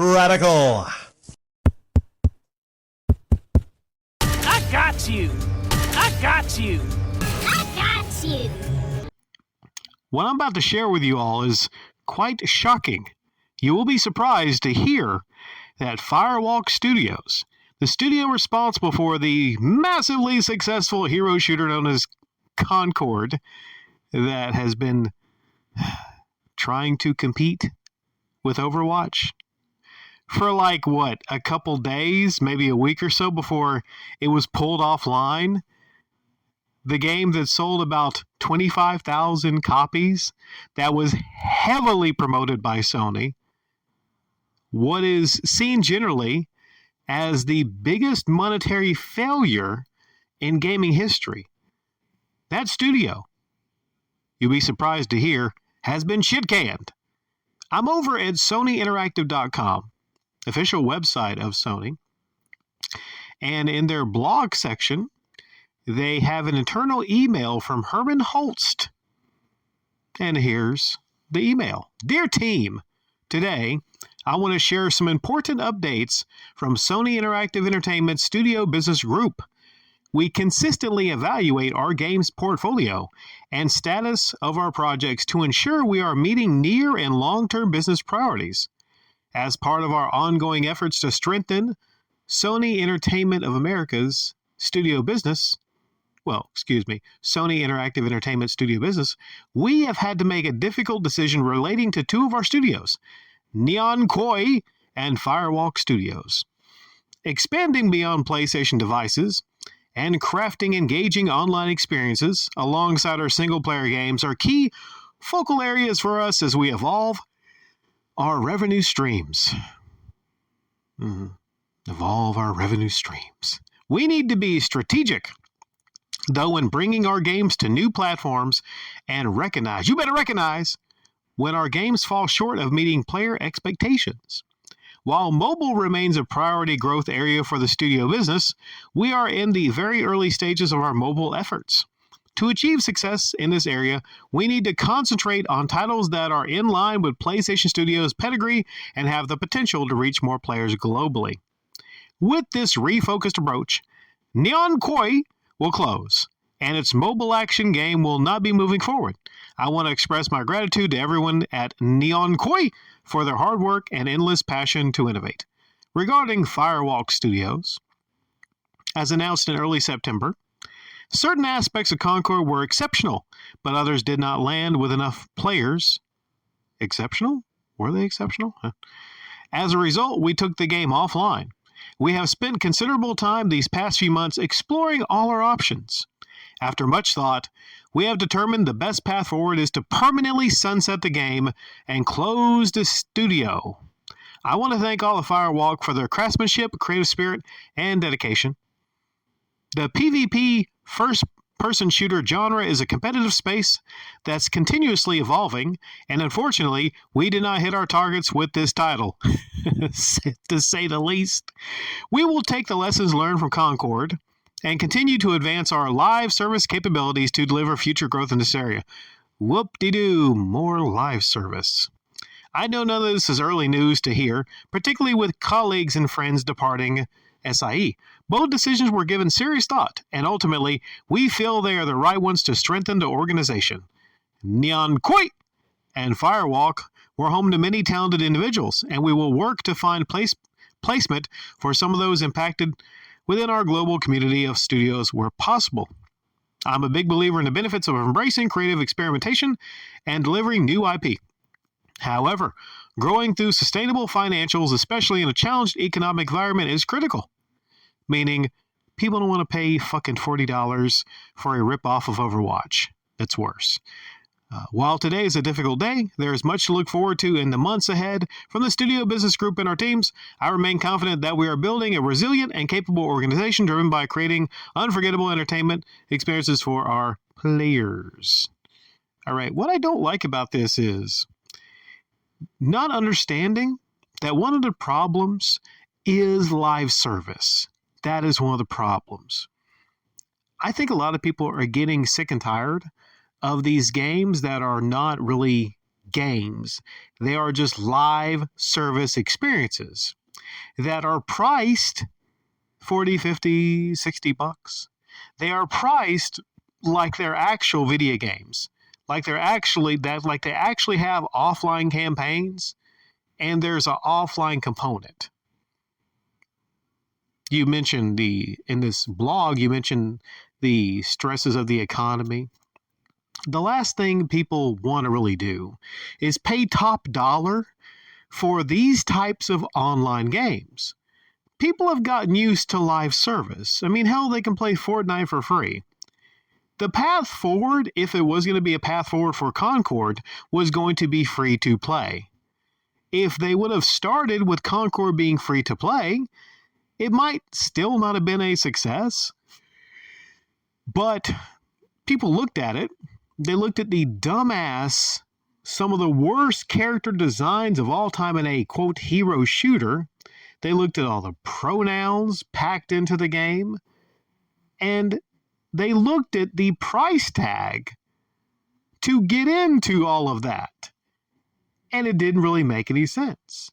Radical. I got you. I got you. I got you. What I'm about to share with you all is quite shocking. You will be surprised to hear that Firewalk Studios, the studio responsible for the massively successful hero shooter known as Concord, that has been trying to compete with Overwatch for a couple days, maybe a week or so before it was pulled offline. The game that sold about 25,000 copies, that was heavily promoted by Sony, what is seen generally as the biggest monetary failure in gaming history. That studio, you'll be surprised to hear, has been shit-canned. I'm over at SonyInteractive.com, official website of Sony, and in their blog section, they have an internal email from Herman Holst. And here's the email. Dear team, today I want to share some important updates from Sony Interactive Entertainment Studio Business Group. We consistently evaluate our games portfolio and status of our projects to ensure we are meeting near and long-term business priorities. As part of our ongoing efforts to strengthen Sony Entertainment of America's studio business, Sony Interactive Entertainment Studio Business, we have had to make a difficult decision relating to two of our studios, Neon Koi and Firewalk Studios. Expanding beyond PlayStation devices and crafting engaging online experiences alongside our single-player games are key focal areas for us as we evolve our revenue streams. Evolve our revenue streams. We need to be strategic, though, in bringing our games to new platforms and recognize when our games fall short of meeting player expectations. While mobile remains a priority growth area for the studio business, we are in the very early stages of our mobile efforts. To achieve success in this area, we need to concentrate on titles that are in line with PlayStation Studios' pedigree and have the potential to reach more players globally. With this refocused approach, Neon Koi will close, and its mobile action game will not be moving forward. I want to express my gratitude to everyone at Neon Koi for their hard work and endless passion to innovate. Regarding Firewalk Studios, as announced in early September, certain aspects of Concord were exceptional, but others did not land with enough players. Exceptional? Were they exceptional? As a result, we took the game offline. We have spent considerable time these past few months exploring all our options. After much thought, we have determined the best path forward is to permanently sunset the game and close the studio. I want to thank all of Firewalk for their craftsmanship, creative spirit, and dedication. The PvP first-person shooter genre is a competitive space that's continuously evolving, and unfortunately, we did not hit our targets with this title, to say the least. We will take the lessons learned from Concord and continue to advance our live service capabilities to deliver future growth in this area. Whoop-de-doo, more live service. I know none of this is early news to hear, particularly with colleagues and friends departing SIE. Both decisions were given serious thought, and ultimately, we feel they are the right ones to strengthen the organization. Neon Koi and Firewalk were home to many talented individuals, and we will work to find placement for some of those impacted within our global community of studios where possible. I'm a big believer in the benefits of embracing creative experimentation and delivering new IP. However, growing through sustainable financials, especially in a challenged economic environment, is critical. Meaning, people don't want to pay fucking $40 for a rip-off of Overwatch. That's worse. While today is a difficult day, there is much to look forward to in the months ahead from the studio business group and our teams. I remain confident that we are building a resilient and capable organization driven by creating unforgettable entertainment experiences for our players. All right, what I don't like about this is not understanding that one of the problems is live service. That is one of the problems. I think a lot of people are getting sick and tired of these games that are not really games. They are just live service experiences that are priced 40, 50, 60 bucks. They are priced like they're actual video games. Like they actually have offline campaigns and there's an offline component. You mentioned in this blog, you mentioned the stresses of the economy. The last thing people want to really do is pay top dollar for these types of online games. People have gotten used to live service. I mean, hell, they can play Fortnite for free. The path forward, if it was going to be a path forward for Concord, was going to be free to play. If they would have started with Concord being free to play, it might still not have been a success. But people looked at it. They looked at the dumbass, some of the worst character designs of all time in a, quote, hero shooter. They looked at all the pronouns packed into the game. And they looked at the price tag to get into all of that. And it didn't really make any sense.